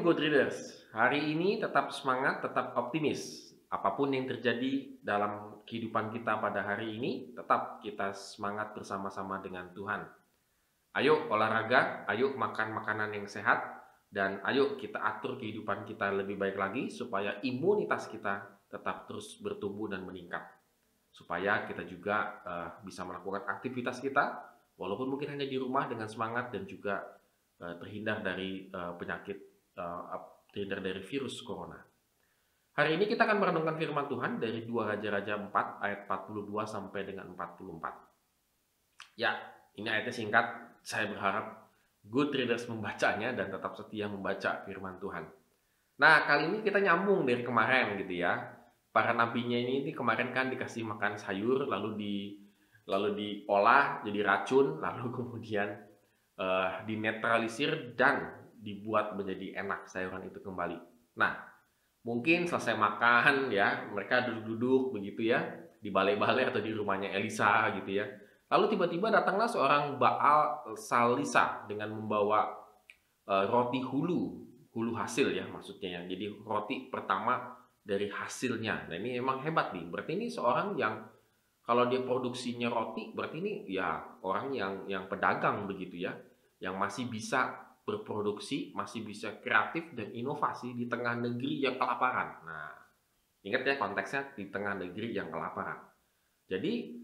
Good Readers. Hari ini tetap semangat, tetap optimis. Apapun yang terjadi dalam kehidupan kita pada hari ini, tetap kita semangat bersama-sama dengan Tuhan. Ayo olahraga, ayo makan makanan yang sehat, dan ayo kita atur kehidupan kita lebih baik lagi supaya imunitas kita tetap terus bertumbuh dan meningkat. Supaya kita juga bisa melakukan aktivitas kita, walaupun mungkin hanya di rumah dengan semangat dan juga terhindar dari penyakit, terhindar dari virus corona. Hari ini kita akan merenungkan firman Tuhan dari 2 Raja-Raja 4 ayat 42 sampai dengan 44. Ya, ini ayatnya singkat. Saya berharap good readers membacanya dan tetap setia membaca firman Tuhan. Nah, kali ini kita nyambung dari kemarin gitu ya. Para nabinya ini kemarin kan dikasih makan sayur, lalu diolah jadi racun, lalu kemudian dinetralisir dan dibuat menjadi enak sayuran itu kembali. Nah, mungkin selesai makan ya, mereka duduk-duduk begitu ya, di balai-balai atau di rumahnya Elisa gitu ya. Lalu tiba-tiba datanglah seorang Baal Salisa dengan membawa roti hulu hasil ya maksudnya ya. Jadi roti pertama dari hasilnya. Nah, ini emang hebat nih. Berarti ini seorang yang kalau dia produksinya roti, berarti ini ya orang yang pedagang begitu ya, yang masih bisa berproduksi, masih bisa kreatif dan inovasi di tengah negeri yang kelaparan. Nah, ingat ya konteksnya di tengah negeri yang kelaparan. Jadi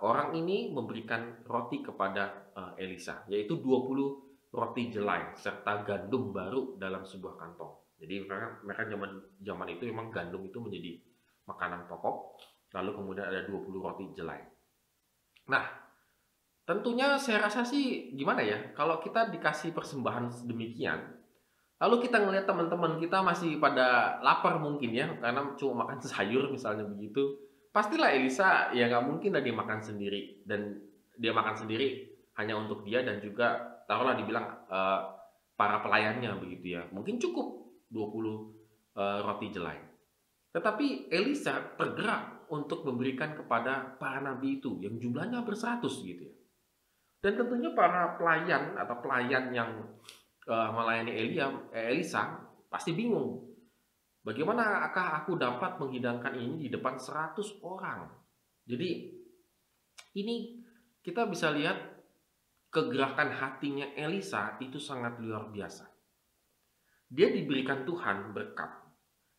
orang ini memberikan roti kepada Elisa, yaitu 20 roti jelai serta gandum baru dalam sebuah kantong. Jadi mereka zaman itu memang gandum itu menjadi makanan pokok. Lalu kemudian ada 20 roti jelai. Nah, tentunya saya rasa sih gimana ya, kalau kita dikasih persembahan sedemikian, lalu kita ngelihat teman-teman kita masih pada lapar mungkin ya, karena cuma makan sayur misalnya begitu, pastilah Elisa ya nggak mungkin lah dia makan sendiri, dan dia makan sendiri hanya untuk dia dan juga taruhlah dibilang para pelayannya begitu ya, mungkin cukup 20 roti jelai. Tetapi Elisa tergerak untuk memberikan kepada para nabi itu yang jumlahnya beratus gitu ya. Dan tentunya para pelayan atau pelayan yang melayani Elisa pasti bingung. Bagaimanakah aku dapat menghidangkan ini di depan 100 orang? Jadi ini kita bisa lihat kegerakan hatinya Elisa itu sangat luar biasa. Dia diberikan Tuhan berkat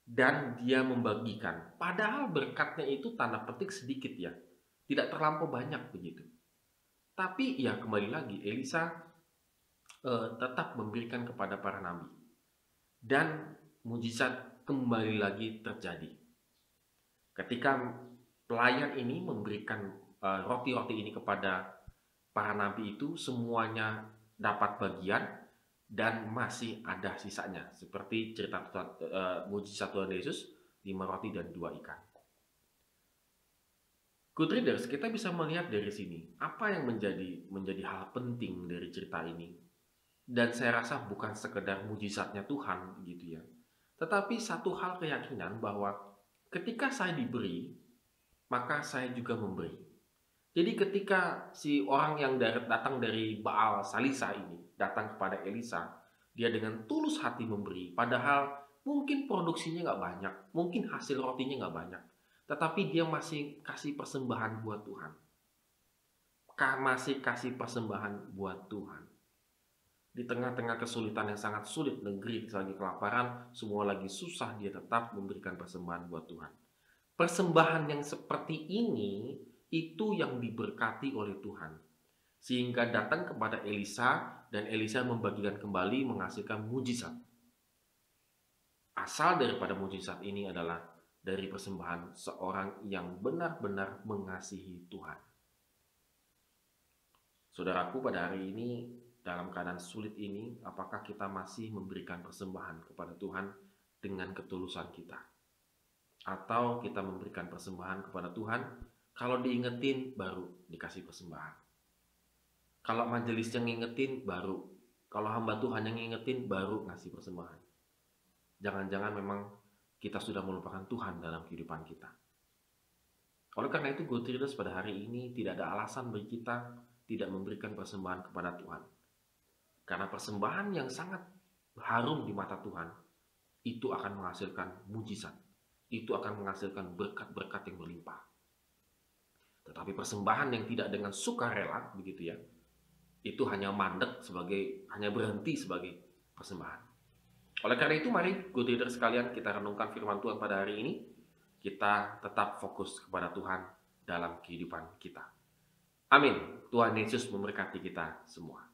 dan dia membagikan. Padahal berkatnya itu tanda petik sedikit ya. Tidak terlampau banyak begitu. Tapi ya kembali lagi Elisa tetap memberikan kepada para nabi. Dan mujizat kembali lagi terjadi. Ketika pelayan ini memberikan roti-roti ini kepada para nabi itu, semuanya dapat bagian dan masih ada sisanya, seperti cerita mujizat Tuhan Yesus 5 roti dan 2 ikan. Good readers, kita bisa melihat dari sini apa yang menjadi hal penting dari cerita ini. Dan saya rasa bukan sekedar mujizatnya Tuhan gitu ya, tetapi satu hal keyakinan bahwa ketika saya diberi, maka saya juga memberi. Jadi ketika si orang yang datang dari Baal Salisa ini datang kepada Elisa, dia dengan tulus hati memberi. Padahal mungkin produksinya nggak banyak, mungkin hasil rotinya nggak banyak, tetapi dia masih kasih persembahan buat Tuhan. Masih kasih persembahan buat Tuhan. Di tengah-tengah kesulitan yang sangat sulit, negeri lagi kelaparan, semua lagi susah, dia tetap memberikan persembahan buat Tuhan. Persembahan yang seperti ini itu yang diberkati oleh Tuhan, sehingga datang kepada Elisa dan Elisa membagikan kembali menghasilkan mujizat. Asal daripada mujizat ini adalah dari persembahan seorang yang benar-benar mengasihi Tuhan. Saudaraku, pada hari ini dalam keadaan sulit ini, apakah kita masih memberikan persembahan kepada Tuhan dengan ketulusan kita? Atau kita memberikan persembahan kepada Tuhan kalau diingetin baru dikasih persembahan. Kalau majelis yang ngingetin baru. Kalau hamba Tuhan yang ngingetin baru ngasih persembahan. Jangan-jangan memang kita sudah melupakan Tuhan dalam kehidupan kita. Oleh karena itu, Good Readers pada hari ini tidak ada alasan bagi kita tidak memberikan persembahan kepada Tuhan. Karena persembahan yang sangat harum di mata Tuhan, itu akan menghasilkan mujizat. Itu akan menghasilkan berkat-berkat yang berlimpah. Tetapi persembahan yang tidak dengan sukarela, begitu ya, itu hanya mandek hanya berhenti sebagai persembahan. Oleh karena itu, mari good leader sekalian, kita renungkan firman Tuhan pada hari ini. Kita tetap fokus kepada Tuhan dalam kehidupan kita. Amin. Tuhan Yesus memberkati kita semua.